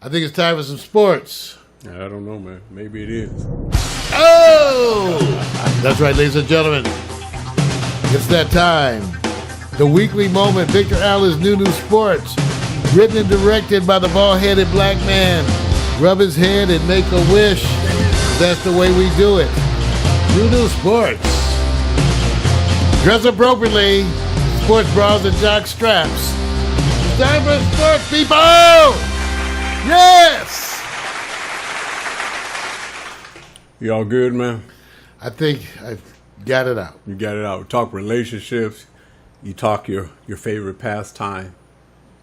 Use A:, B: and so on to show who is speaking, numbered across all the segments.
A: I think it's time for some sports.
B: I don't know, man. Maybe it is.
A: Oh! That's right, ladies and gentlemen. It's that time. The weekly moment, Victor Allen's new Sportz. Written and directed by the bald-headed black man. Rub his head and make a wish. That's the way we do it. New Sportz. Dress appropriately. Sports bras and jock straps. It's time for sports, people! Yes!
B: You all good, man?
A: I think I got it out.
B: You got it out. We talk relationships. You talk your favorite pastime.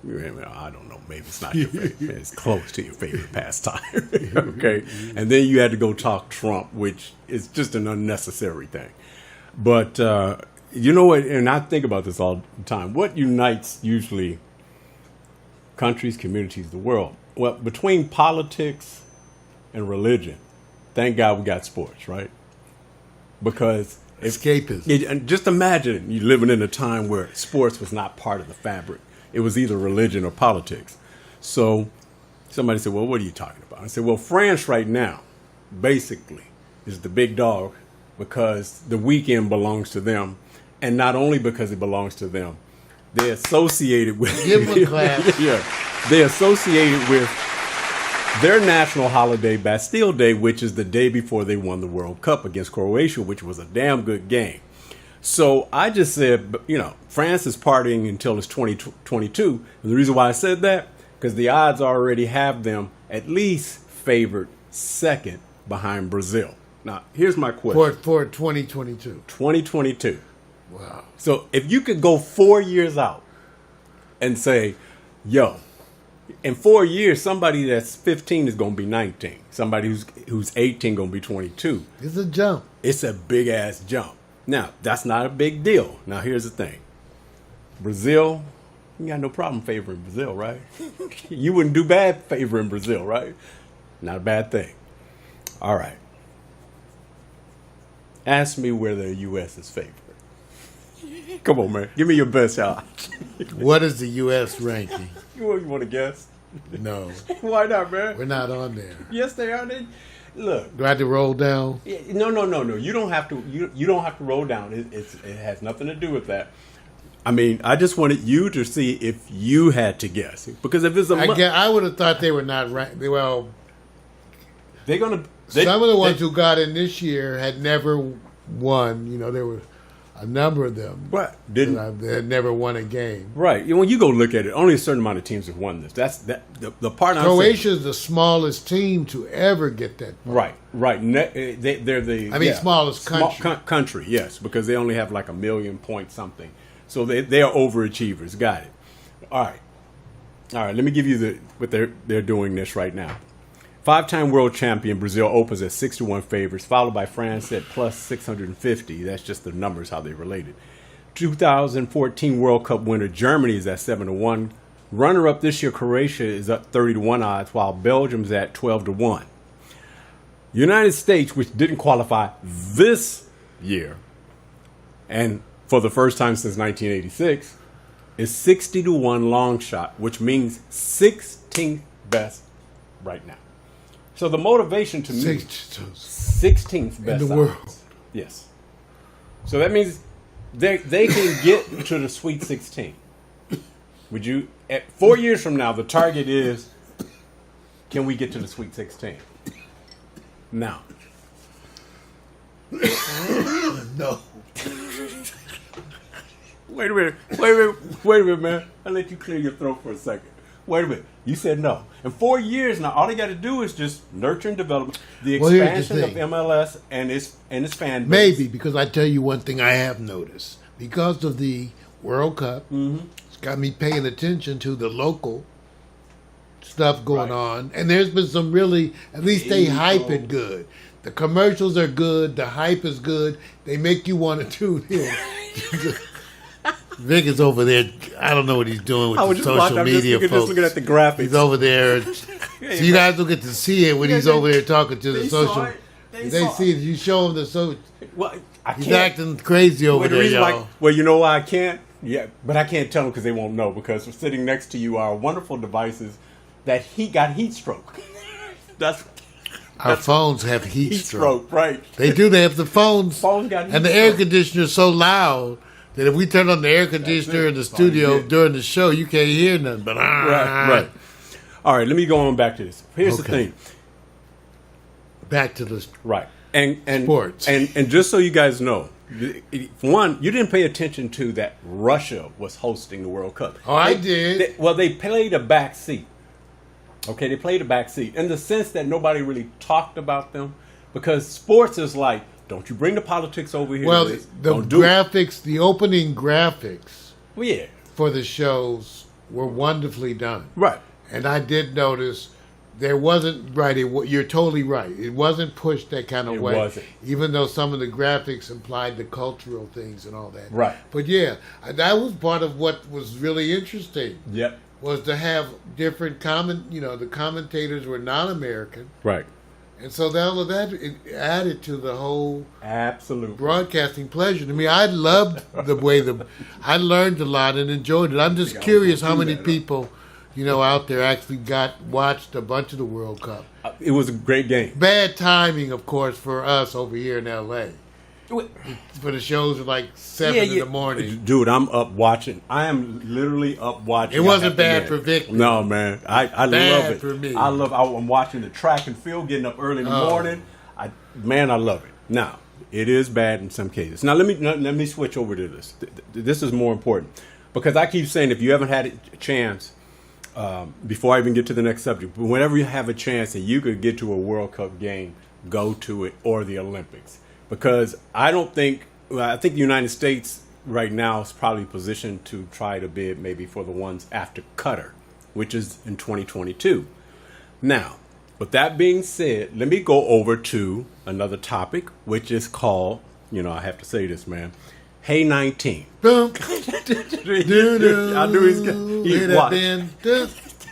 B: I don't know. Maybe it's not your favorite. It's close to your favorite pastime. Okay. And then you had to go talk Trump, which is just an unnecessary thing. But you know what? And I think about this all the time. What unites usually countries, communities, the world? Well, between politics and religion, thank God we got sports, right? Because
A: escapism.
B: Just imagine you living in a time where sports was not part of the fabric. It was either religion or politics. So somebody said, well, what are you talking about? I said, well, France right now basically is the big dog because the weekend belongs to them. And not only because it belongs to them, they're associated with
A: Give them a clap.
B: Yeah, they're associated with their national holiday, Bastille Day, which is the day before they won the World Cup against Croatia, which was a damn good game. So I just said, France is partying until it's 2022. And the reason why I said that, because the odds already have them at least favored second behind Brazil. Now, here's my question.
A: For 2022.
B: 2022.
A: Wow.
B: So if you could go 4 years out and say, yo, in 4 years, somebody that's 15 is going to be 19. Somebody who's 18 going to be 22.
A: It's a jump.
B: It's a big-ass jump. Now, that's not a big deal. Now, here's the thing. Brazil, you got no problem favoring Brazil, right? You wouldn't do bad favoring Brazil, right? Not a bad thing. All right. Ask me where the U.S. is favored. Come on, man. Give me your best shot.
A: What is the U.S. ranking?
B: You want to guess?
A: No.
B: Why not, man?
A: We're not on there.
B: Yes, they are. Look.
A: Do I have to roll down?
B: No. You don't have to. You don't have to roll down. It has nothing to do with that. I mean, I just wanted you to see if you had to guess, because if it's
A: I would have thought they were not ranked. Well,
B: they're gonna.
A: Some of the ones who got in this year had never won. There were a number of them.
B: Right.
A: They had never won a game.
B: Right. When you go look at it, only a certain amount of teams have won this. That's the part.
A: Croatia is the smallest team to ever get that.
B: Right. They're the.
A: Smallest country.
B: Country, yes, because they only have like 1 million point something. So they are overachievers. Got it. All right. Let me give you what they're doing this right now. 5-time world champion Brazil opens at 6-1 favorites, followed by France at plus 650. That's just the numbers, how they related. 2014 World Cup winner Germany is at 7-1. Runner-up this year Croatia is up 30-1 odds, while Belgium's at 12-1. United States, which didn't qualify this year, and for the first time since 1986, is 60-1 long shot, which means 16th best right now. So the motivation to me, 16th best
A: in the world.
B: Yes. So that means they can get to the Sweet 16. Would you? At 4 years from now, the target is, can we get to the Sweet 16? Now.
A: No.
B: Wait a minute, man. I'll let you clear your throat for a second. Wait a minute. You said no. In 4 years now, all they got to do is just nurture and develop the expansion of MLS and its fan base.
A: Maybe, because I tell you one thing I have noticed. Because of the World Cup, it's got me paying attention to the local stuff going on. And there's been some really, at least they hype it good. The commercials are good. The hype is good. They make you want to tune in. Vic is over there. I don't know what he's doing with the social media folks.
B: Just looking at the graphics.
A: He's over there. So you guys don't get to see it when he's over there talking to the social. They see it. You show them the social.
B: Well,
A: he's acting crazy over there, y'all.
B: Well, you know why I can't? Yeah, but I can't tell them because they won't know, because sitting next to you are wonderful devices that he got heat stroke. That's
A: Our phones have heat stroke.
B: Right?
A: They do. They have the phones.
B: Phones got heat
A: and the
B: stroke.
A: air conditioner is so loud that if we turn on the air conditioner in the studio during the show, you can't hear nothing. But
B: Right. All right, let me go on back to this. Here's the thing.
A: Back to the
B: Right. And
A: sports.
B: And just so you guys know, one, you didn't pay attention to that Russia was hosting the World Cup.
A: Oh, I did.
B: They played a back seat. Okay, they played a back seat in the sense that nobody really talked about them because sports is like, don't you bring the politics over here.
A: Well, the graphics, the opening graphics for the shows were wonderfully done.
B: Right.
A: And I did notice there wasn't, you're totally right. It wasn't pushed that kind of way. It wasn't. Even though some of the graphics implied the cultural things and all that.
B: Right.
A: But yeah, that was part of what was really interesting.
B: Yep.
A: Was to have different the commentators were non-American.
B: Right.
A: And so all of that it added to the whole
B: absolute
A: broadcasting pleasure. To me, I loved the way I learned a lot and enjoyed it. I'm just curious how many people, out there actually watched a bunch of the World Cup.
B: It was a great game.
A: Bad timing, of course, for us over here in L.A. For the shows are like 7 in the morning.
B: Dude, I'm up watching. I am literally up watching.
A: It wasn't bad for Victor.
B: No, man. I love it.
A: For me.
B: I'm watching the track and field, getting up early in the morning. I love it. Now, it is bad in some cases. Now, let me switch over to this. This is more important. Because I keep saying if you haven't had a chance, before I even get to the next subject, but whenever you have a chance and you could get to a World Cup game, go to it, or the Olympics. Because I think the United States right now is probably positioned to try to bid maybe for the ones after Qatar, which is in 2022. Now, with that being said, let me go over to another topic, which is called, I have to say this, man, Hey 19.
A: Boom.
B: I knew he's watched.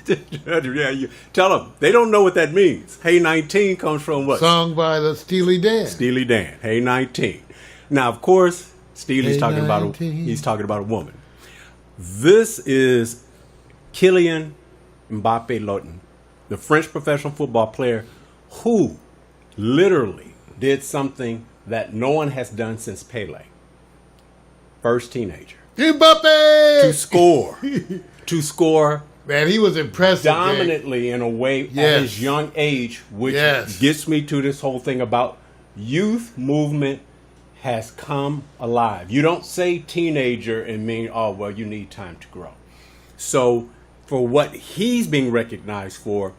B: Yeah, you tell them they don't know what that means. Hey 19 comes from what?
A: Song by the Steely Dan.
B: Steely Dan. Hey 19. Now, of course, Steely's talking about a woman. This is Kylian Mbappe, the French professional football player who literally did something that no one has done since Pele. First teenager.
A: Mbappe!
B: To score.
A: Man, he was impressive.
B: Dominantly in a way at his young age, which gets me to this whole thing about youth movement has come alive. You don't say teenager and mean, oh, well, you need time to grow. So for what he's being recognized for,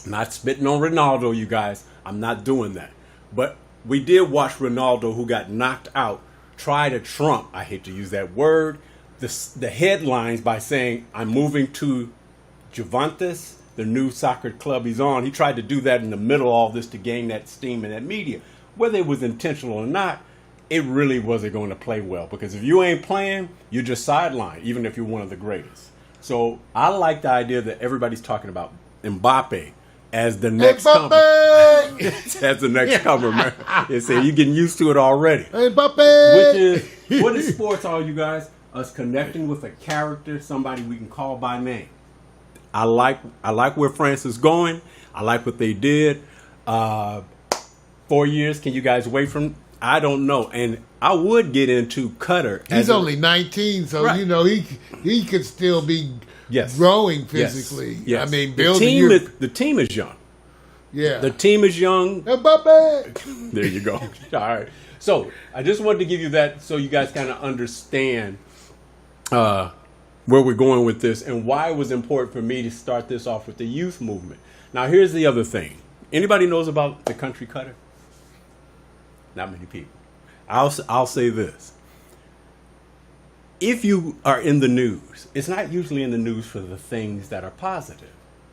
B: not spitting on Ronaldo, you guys, I'm not doing that. But we did watch Ronaldo, who got knocked out, try to trump, I hate to use that word, the headlines by saying, I'm moving to Juventus, the new soccer club he's on. He tried to do that in the middle of all this to gain that steam and that media. Whether it was intentional or not, it really wasn't going to play well. Because if you ain't playing, you're just sidelined, even if you're one of the greatest. So I like the idea that everybody's talking about Mbappe as the next comer. As the next comer, man. It's saying you're getting used to it already.
A: Mbappe!
B: What is sports, all you guys? Us connecting with a character, somebody we can call by name. I like where France is going. I like what they did. 4 years, can you guys wait from? I don't know. And I would get into Qatar.
A: He's only 19, so he could still be growing physically.
B: Yes.
A: I mean,
B: the team is young.
A: Yeah,
B: the team is young.
A: Mbappe.
B: There you go. All right. So I just wanted to give you that so you guys kind of understand where we're going with this and why it was important for me to start this off with the youth movement. Now, here's the other thing. Anybody knows about the country Qatar? Not many people. I'll say this. If you are in the news, it's not usually in the news for the things that are positive.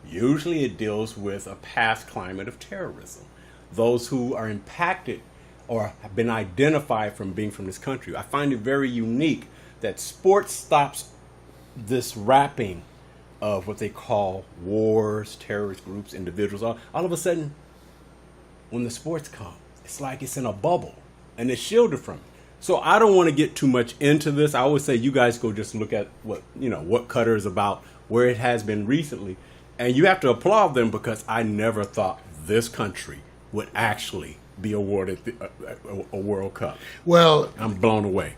B: Usually it deals with a past climate of terrorism. Those who are impacted or have been identified from being from this country. I find it very unique that sports stops this wrapping of what they call wars, terrorist groups, individuals. All of a sudden, when the sports come, it's like it's in a bubble and it's shielded from it. So I don't want to get too much into this. I always say you guys go just look at what Qatar is about, where it has been recently. And you have to applaud them because I never thought this country would actually be awarded a World Cup.
A: Well,
B: I'm blown away.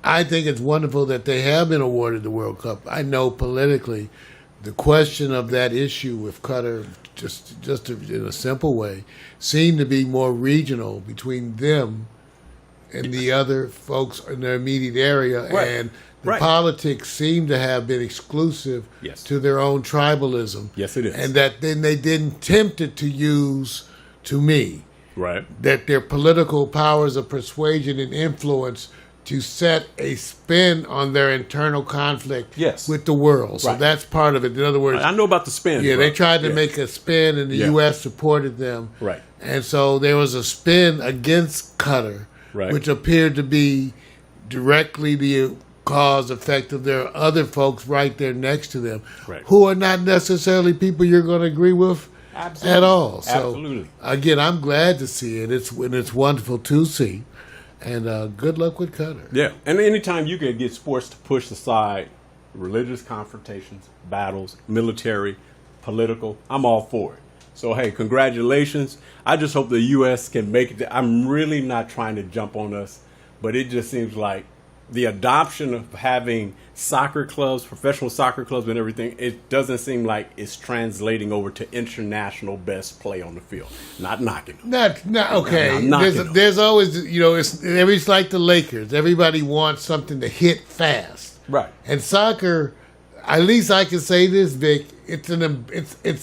A: I think it's wonderful that they have been awarded the World Cup. I know politically, the question of that issue with Qatar, just in a simple way, seemed to be more regional between them and the other folks in their immediate area,
B: Right.
A: and the politics seem to have been exclusive to their own tribalism.
B: Yes, it is.
A: And that then they didn't tempt it to use, to me, that their political powers of persuasion and influence to set a spin on their internal conflict with the world. So that's part of it. In other words,
B: I know about the spin.
A: Yeah, they tried to make a spin, and the U.S. supported them.
B: Right.
A: And so there was a spin against Qatar, which appeared to be directly the cause effect of their other folks right there next to them, who are not necessarily people you're going to agree with at all. So again, I'm glad to see it. It's wonderful to see. And good luck with Qatar.
B: Yeah, and anytime you can get sports to push aside religious confrontations, battles, military, political, I'm all for it. So, hey, congratulations. I just hope the U.S. can make it. I'm really not trying to jump on us, but it just seems like the adoption of having soccer clubs, professional soccer clubs and everything, it doesn't seem like it's translating over to international best play on the field. Not knocking them.
A: Not okay. There's always, it's like the Lakers. Everybody wants something to hit fast.
B: Right.
A: And soccer, at least I can say this, Vic, it's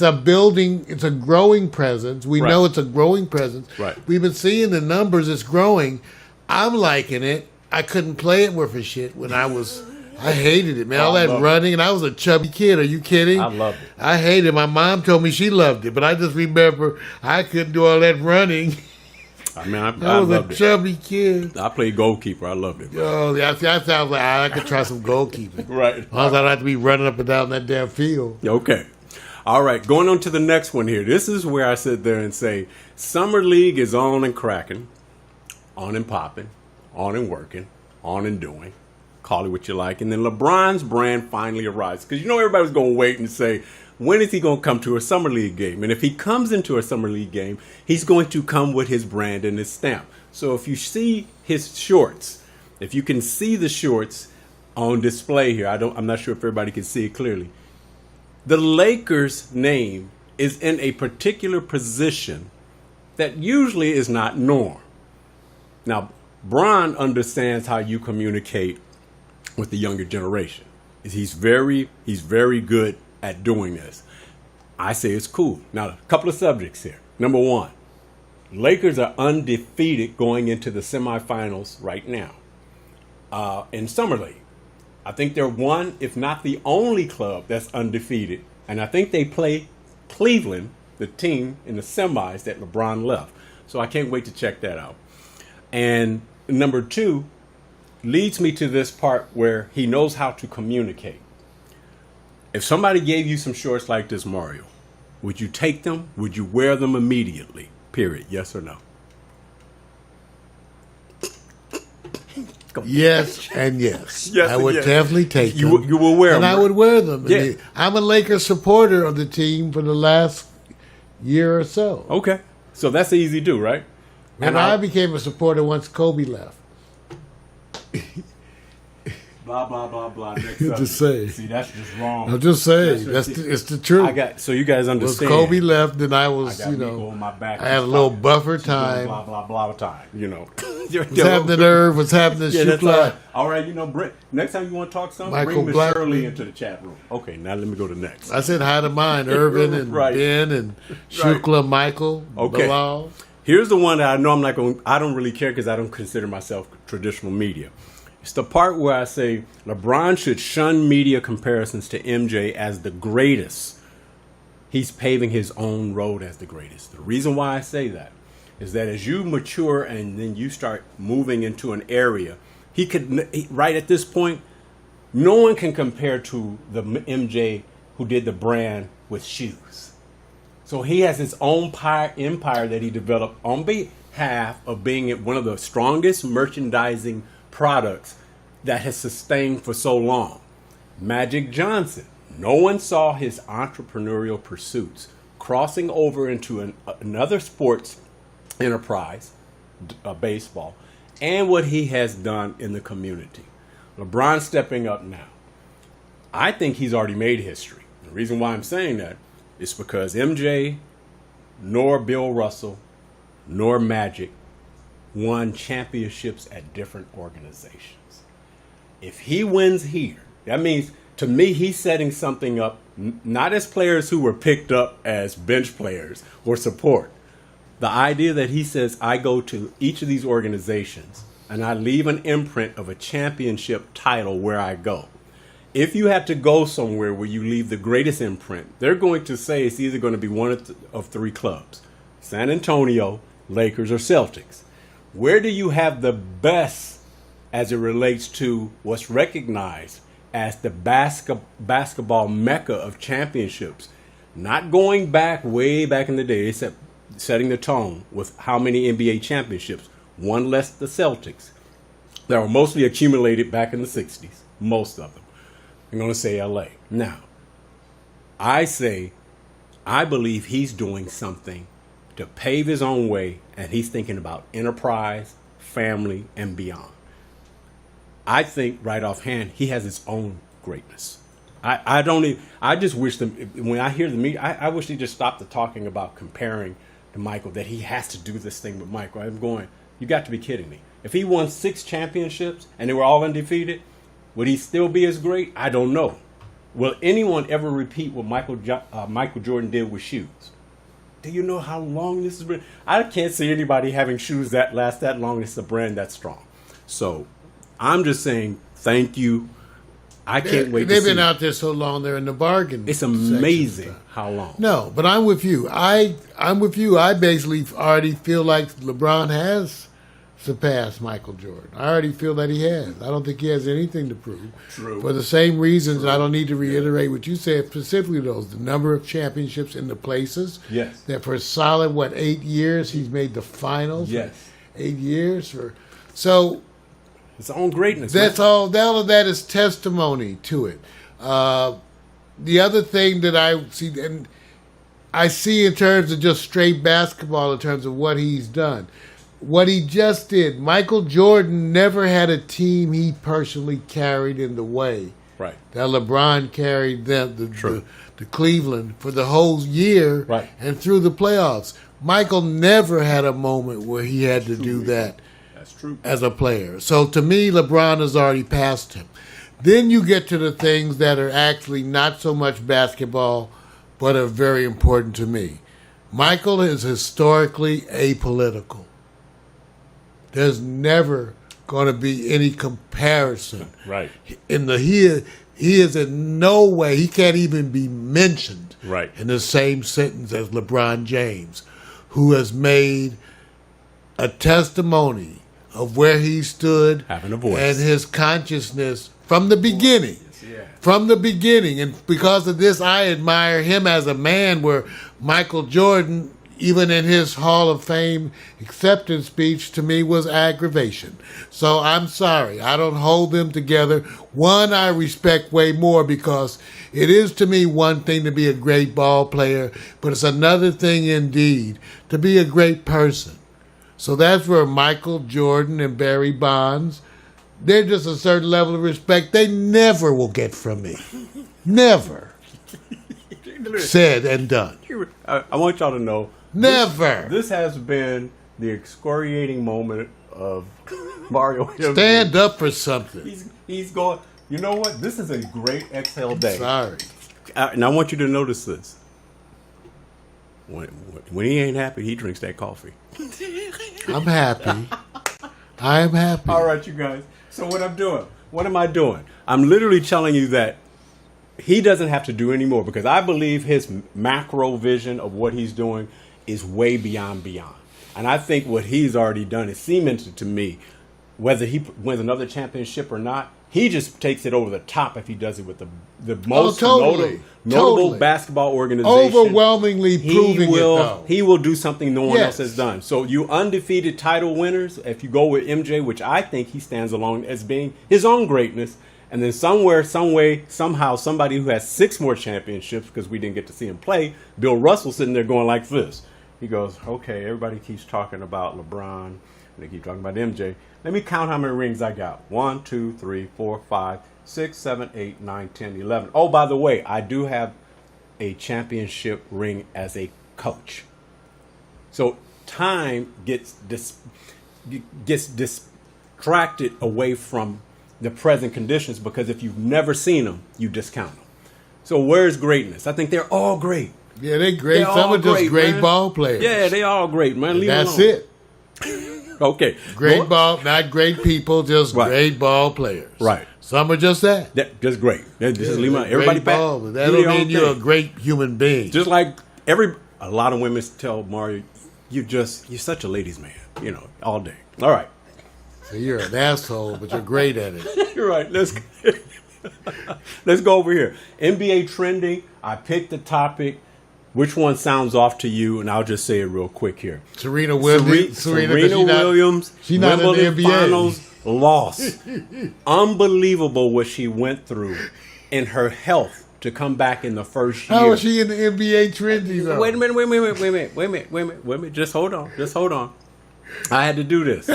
A: a building, it's a growing presence. We know it's a growing presence.
B: Right.
A: We've been seeing the numbers, it's growing. I'm liking it. I couldn't play it worth a shit when I hated it, man. All that running, and I was a chubby kid. Are you kidding?
B: I loved it.
A: I hated it. My mom told me she loved it, but I just remember I couldn't do all that running.
B: I mean,
A: I was a chubby kid.
B: I played goalkeeper. I loved it.
A: Oh, yeah, that sounds like I could try some goalkeeping.
B: Right.
A: As long as I don't have to be running up and down that damn field.
B: Okay. All right, going on to the next one here. This is where I sit there and say, Summer League is on and cracking, on and popping, on and working, on and doing. Call it what you like. And then LeBron's brand finally arrives. Because everybody was going to wait and say, when is he going to come to a Summer League game? And if he comes into a Summer League game, he's going to come with his brand and his stamp. So if you see his shorts, if you can see the shorts on display here, I'm not sure if everybody can see it clearly. The Lakers' name is in a particular position that usually is not norm. Now, Bron understands how you communicate with the younger generation. He's very good at doing this. I say it's cool. Now, a couple of subjects here. Number one, Lakers are undefeated going into the semifinals right now in Summer League. I think they're one, if not the only club that's undefeated. And I think they play Cleveland, the team in the semis that LeBron left. So I can't wait to check that out. And number two leads me to this part where he knows how to communicate. If somebody gave you some shorts like this, Mario, would you take them? Would you wear them immediately? Period. Yes or no?
A: Yes and yes.
B: Yes,
A: I would definitely take them.
B: You will wear them.
A: And I would wear them.
B: Yeah.
A: I'm a Lakers supporter of the team for the last year or so.
B: Okay. So that's easy to do, right?
A: And I became a supporter once Kobe left.
B: Blah, blah, blah, blah. Next
A: Just saying.
B: See, that's just wrong.
A: I'm just saying. It's the truth.
B: So you guys understand.
A: When Kobe left, then I was,
B: I
A: had a little buffer time.
B: Blah, blah, blah time,
A: What's happening, Irv? What's happening, Shukla?
B: All right, Brent, next time you want to talk something,
A: Michael
B: bring Miss Shirley into the chat room. Okay, now let me go to next.
A: I said hi to mine, Irvin and Ben and Shukla, Michael, Bilal.
B: Here's the one that I know I don't really care because I don't consider myself traditional media. It's the part where I say LeBron should shun media comparisons to MJ as the greatest. He's paving his own road as the greatest. The reason why I say that is that as you mature and then you start moving into an area, right at this point, no one can compare to the MJ who did the brand with shoes. So he has his own empire that he developed on behalf of being one of the strongest merchandising products that has sustained for so long. Magic Johnson No one saw his entrepreneurial pursuits crossing over into another sports enterprise, baseball, and what he has done in the community. LeBron stepping up now. I think he's already made history. The reason why I'm saying that is because MJ, nor Bill Russell, nor Magic won championships at different organizations. If he wins here, that means, to me, he's setting something up, not as players who were picked up as bench players or support. The idea that he says, I go to each of these organizations and I leave an imprint of a championship title where I go. If you have to go somewhere where you leave the greatest imprint, they're going to say it's either going to be one of three clubs: San Antonio, Lakers, or Celtics. Where do you have the best as it relates to what's recognized as the basketball mecca of championships? Not going back way back in the day, except setting the tone with how many NBA championships, one less the Celtics, that were mostly accumulated back in the 60s, most of them. I'm going to say LA. Now, I believe he's doing something to pave his own way, and he's thinking about enterprise, family, and beyond. I think right offhand, he has his own greatness. I just wish when I hear the media, I wish they just stopped the talking about comparing to Michael, that he has to do this thing with Michael. I'm going, you got to be kidding me. If he won 6 championships and they were all undefeated, would he still be as great? I don't know. Will anyone ever repeat what Michael Jordan did with shoes? Do you know how long this has been? I can't see anybody having shoes that last that long. It's a brand that strong. So I'm just saying thank you. I can't wait to see.
A: They've been out there so long, they're in the bargain.
B: It's amazing how long.
A: No, but I'm with you. I'm with you. I basically already feel like LeBron has surpassed Michael Jordan. I already feel that he has. I don't think he has anything to prove.
B: True.
A: For the same reasons, I don't need to reiterate what you said, specifically those, the number of championships in the places.
B: Yes.
A: That for a solid, 8 years, he's made the finals.
B: Yes.
A: 8 years. So
B: his own greatness.
A: That's all of that is testimony to it. The other thing that I see in terms of just straight basketball, in terms of what he's done, what he just did. Michael Jordan never had a team he personally carried in the way
B: right.
A: that LeBron carried them, the Cleveland, for the whole year
B: right.
A: and through the playoffs. Michael never had a moment where he had to do that.
B: That's true.
A: As a player. So to me, LeBron has already passed him. Then you get to the things that are actually not so much basketball, but are very important to me. Michael is historically apolitical. There's never going to be any comparison.
B: Right.
A: He is in no way, he can't even be mentioned
B: right.
A: in the same sentence as LeBron James, who has made a testimony of where he stood
B: having a voice
A: and his consciousness from the beginning.
B: Yeah.
A: From the beginning. And because of this, I admire him as a man, where Michael Jordan, even in his Hall of Fame acceptance speech, to me was aggravation. So I'm sorry. I don't hold them together. One I respect way more, because it is to me one thing to be a great ball player, but it's another thing indeed to be a great person. So that's where Michael Jordan and Barry Bonds, they're just a certain level of respect they never will get from me. Never. Said and done.
B: I want y'all to know.
A: Never.
B: This has been the excoriating moment of Mario Hemsley.
A: Stand up for something.
B: He's going, you know what? This is a great exhale day.
A: Sorry.
B: And I want you to notice this. When he ain't happy, he drinks that coffee.
A: I'm happy. I'm happy.
B: All right, you guys. So what am I doing? I'm literally telling you that he doesn't have to do any more, because I believe his macro vision of what he's doing is way beyond. And I think what he's already done is cemented to me. Whether he wins another championship or not, he just takes it over the top if he does it with the most notable basketball organization.
A: Overwhelmingly proving it, though.
B: He will do something no one else has done. So you undefeated title winners, if you go with MJ, which I think he stands alone as being his own greatness, And then somewhere, some way, somehow, somebody who has 6 more championships, because we didn't get to see him play, Bill Russell sitting there going like this. He goes, okay, everybody keeps talking about LeBron, and they keep talking about MJ. Let me count how many rings I got. 1, 2, 3, 4, 5, 6, 7, 8, 9, 10, 11. Oh, by the way, I do have a championship ring as a coach. So time gets distracted away from the present conditions, because if you've never seen them, you discount them. So where's greatness? I think they're all great.
A: Yeah, they're great. Some are just great ball players.
B: Yeah, they all great, man. Leave
A: That's
B: them alone.
A: it.
B: Okay.
A: Great ball, not great people, just great ball players.
B: Right.
A: Some are just that.
B: Just great. Just leave them alone. Everybody back.
A: That don't mean you're a great human being.
B: Just like a lot of women tell Mario, you're such a ladies' man, all day. All right.
A: So you're an asshole, but you're great at it.
B: You're right. Let's go over here. NBA trending. I picked the topic. Which one sounds off to you? And I'll just say it real quick here.
A: Serena Williams.
B: Serena Williams.
A: She's not in the NBA.
B: Finals loss. Unbelievable what she went through in her health to come back in the first year.
A: How is she in the NBA trending though?
B: Wait a minute. Just hold on. I had to do this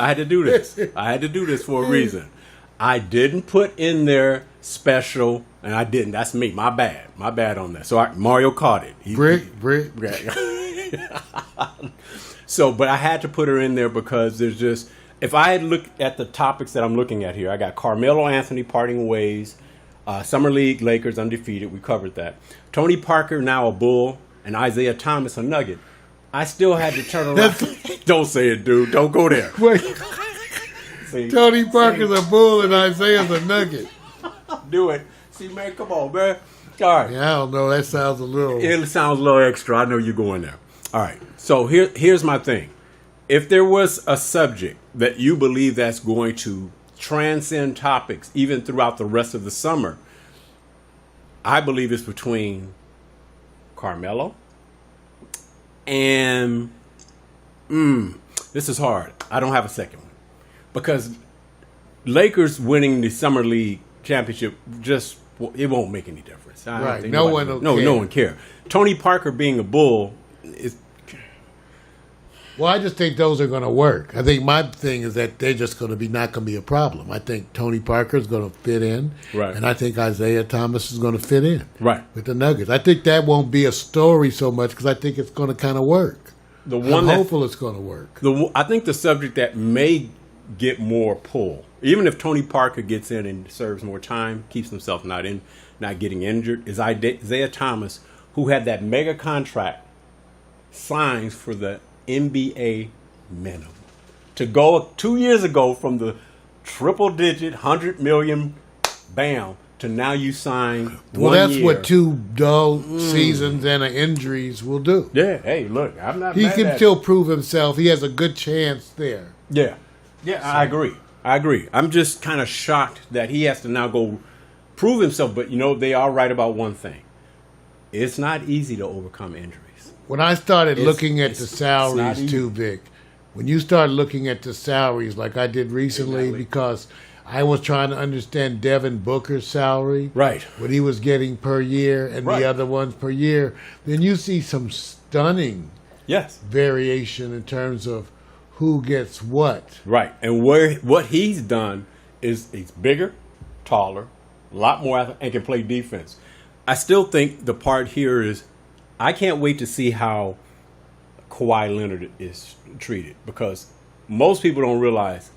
B: for a reason. I didn't put in there special, and I didn't. That's me. My bad on that. So Mario caught it.
A: Brick.
B: So, but I had to put her in there because there's just, if I had looked at the topics that I'm looking at here, I got Carmelo Anthony parting ways, Summer League Lakers undefeated. We covered that. Tony Parker now a Bull, and Isaiah Thomas a Nugget. I still had to turn around. Don't say it, dude. Don't go there.
A: Wait. Tony Parker's a Bull and Isaiah's a Nugget.
B: Do it. See, man, come on, man. All right.
A: Yeah, I don't know. That sounds a little...
B: It sounds a little extra. I know you're going there. All right. So here's my thing. If there was a subject that you believe that's going to transcend topics even throughout the rest of the summer, I believe it's between Carmelo and... this is hard. I don't have a second one. Because Lakers winning the Summer League championship it won't make any difference.
A: Right. No one
B: cares. Tony Parker being a Bull is...
A: Well, I just think those are going to work. I think my thing is that they're just going to be not going to be a problem. I think Tony Parker is going to fit in,
B: right,
A: and I think Isaiah Thomas is going to fit in,
B: right,
A: with the Nuggets. I think that won't be a story so much because I think it's going to kind of work. I'm hopeful it's going to work.
B: I think the subject that may get more pull, even if Tony Parker gets in and serves more time, keeps himself not getting injured, is Isaiah Thomas, who had that mega contract, signs for the NBA minimum to go 2 years ago from the triple-digit 100 million, bam, to now you sign.
A: Well, that's year. What 2 dull seasons and injuries will do.
B: Yeah. Hey, look, I'm not.
A: He can still prove himself. He has a good chance there.
B: Yeah. Yeah, so. I agree. I'm just kind of shocked that he has to now go prove himself. But they are right about one thing: it's not easy to overcome injuries.
A: When I started looking at the salaries too, Vic, when you start looking at the salaries like I did recently, because I was trying to understand Devin Booker's salary,
B: right,
A: what he was getting per year, and the other ones per year, then you see some stunning variation in terms of who gets what.
B: Right, and what he's done is he's bigger, taller, a lot more athletic, and can play defense. I still think the part here is I can't wait to see how Kawhi Leonard is treated, because most people don't realize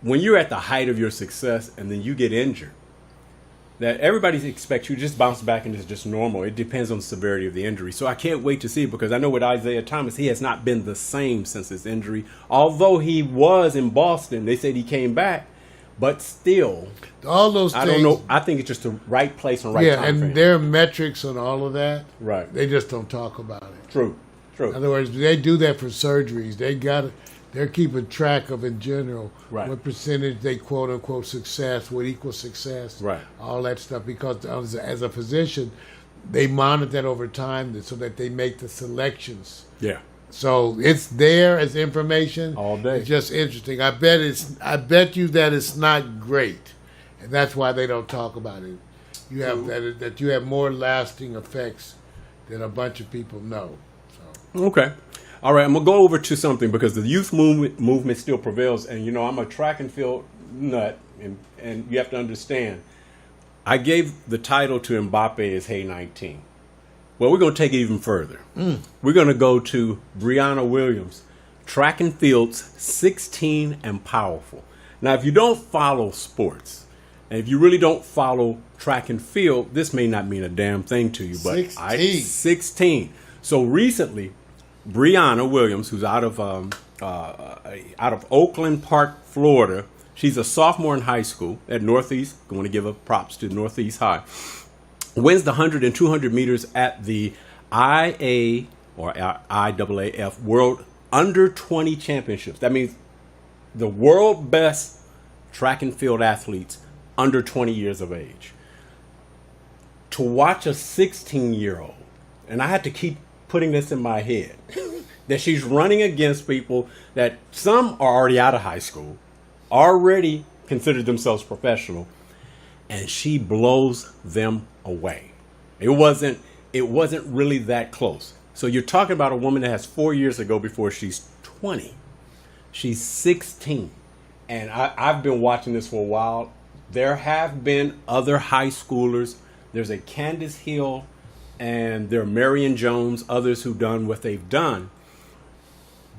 B: when you're at the height of your success and then you get injured, that everybody expects you to just bounce back and it's just normal. It depends on the severity of the injury. So I can't wait to see, because I know with Isaiah Thomas, he has not been the same since his injury. Although he was in Boston, they said he came back, but still,
A: all those things,
B: I don't know. I think it's just the right place and right time.
A: Yeah, and their metrics on all of that,
B: right?
A: They just don't talk about it.
B: True.
A: In other words, they do that for surgeries. They're keeping track of, in general, what percentage they quote unquote success, what equals success, all that stuff. Because as a physician, they monitor that over time so that they make the selections.
B: Yeah.
A: So it's there as information
B: all day.
A: It's just interesting. I bet you that it's not great, and that's why they don't talk about it. You have that you have more lasting effects than a bunch of people know. So.
B: Okay. All right, I'm going to go over to something because the youth movement still prevails. And, you know, I'm a track and field nut, and you have to understand, I gave the title to Mbappe as Hey 19. Well, we're going to take it even further. We're going to go to Brianna Williams, track and fields, 16 and powerful. Now, if you don't follow sports, and if you really don't follow track and field, this may not mean a damn thing to you. But 16. So recently, Brianna Williams, who's out of Oakland Park, Florida, she's a sophomore in high school at Northeast. I want to give her props to Northeast High. Wins the 100 and 200 meters at the IAAF World Under 20 Championships. That means the world best track and field athletes under 20 years of age. To watch a 16-year-old, and I had to keep putting this in my head, that she's running against people that some are already out of high school, already considered themselves professional, and she blows them away. It wasn't really that close. So you're talking about a woman that has 4 years to go before she's 20. She's 16. And I've been watching this for a while. There have been other high schoolers. There's a Candace Hill and there are Marion Jones, others who've done what they've done.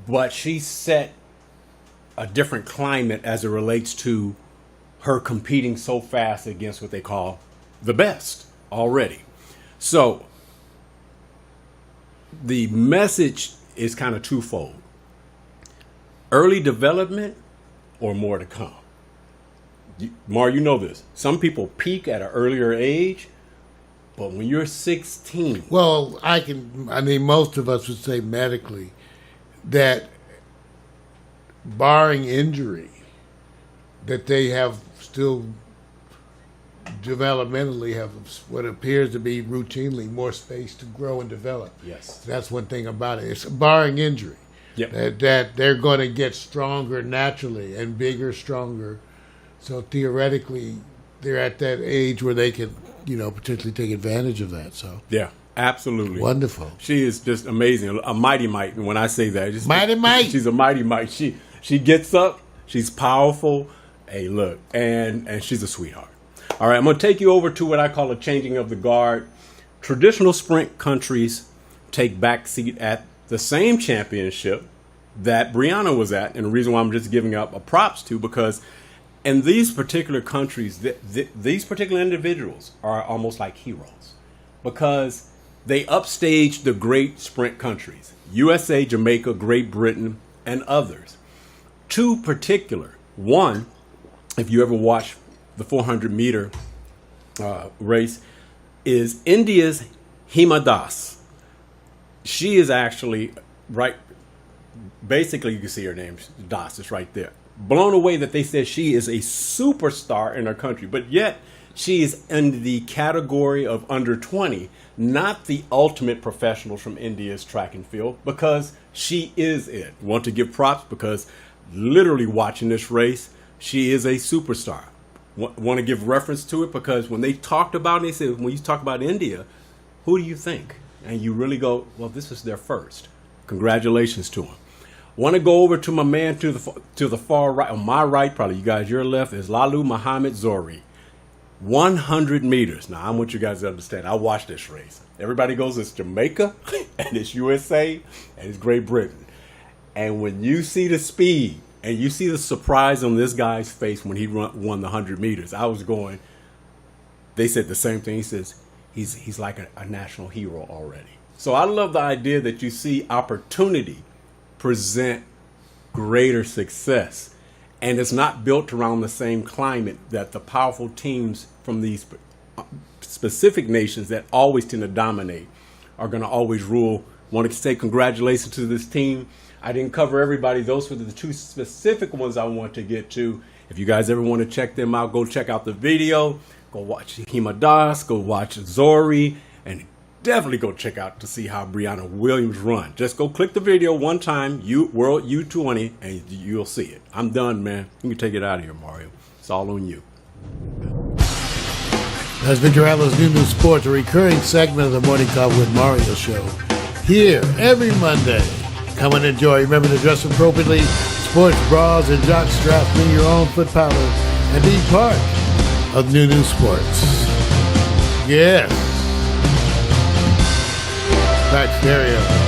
B: But she set a different climate as it relates to her competing so fast against what they call the best already. So the message is kind of twofold. Early development or more to come. Mar, you know this. Some people peak at an earlier age, but when you're 16...
A: Well, most of us would say medically that barring injury, that they have still developmentally have what appears to be routinely more space to grow and develop.
B: Yes.
A: That's one thing about it. It's barring injury.
B: Yep.
A: That they're going to get stronger naturally and bigger, stronger. So theoretically, they're at that age where they can, potentially take advantage of that. So
B: yeah, absolutely
A: wonderful.
B: She is just amazing, a mighty mite. And when I say that,
A: mighty mite,
B: she's a mighty mite. She gets up, she's powerful. Hey, look, and she's a sweetheart. All right, I'm going to take you over to what I call a changing of the guard. Traditional sprint countries take back seat at the same championship that Brianna was at. And the reason why I'm just giving up a props to, because in these particular countries, these particular individuals are almost like heroes because they upstage the great sprint countries, USA, Jamaica, Great Britain, and others. Two particular. One, if you ever watch the 400-meter race, is India's Hima Das. She is actually right. Basically, you can see her name. Das is right there. Blown away that they said she is a superstar in her country, but yet she is in the category of under 20, not the ultimate professionals from India's track and field, because she is it. Want to give props because literally watching this race, she is a superstar. Want to give reference to it because when they talked about it, they said, when you talk about India, who do you think? And you really go, well, this is their first. Congratulations to them. Want to go over to my man to the far right, on my right, probably you guys, your left, is Lalu Muhammad Zori. 100 meters. Now, I want you guys to understand, I watched this race. Everybody goes, it's Jamaica, and it's USA, and it's Great Britain. And when you see the speed, and you see the surprise on this guy's face when he won the 100 meters, I was going, they said the same thing. He says, he's like a national hero already. So I love the idea that you see opportunity present greater success. And it's not built around the same climate that the powerful teams from these specific nations that always tend to dominate are going to always rule. Want to say congratulations to this team. I didn't cover everybody. Those were the two specific ones I want to get to. If you guys ever want to check them out, go check out the video. Go watch Hima Das. Go watch Zori. And definitely go check out to see how Brianna Williams run. Just go click the video one time, World U20, and you'll see it. I'm done, man. You can take it out of here, Mario. It's all on you.
A: That's Victor Allen's New Sports, a recurring segment of the Morning Call with Mario show. Here, every Monday. Come and enjoy. Remember to dress appropriately, sports bras and jock straps, bring your own foot powder, and be part of New Sports. Yes. Pax Stereo.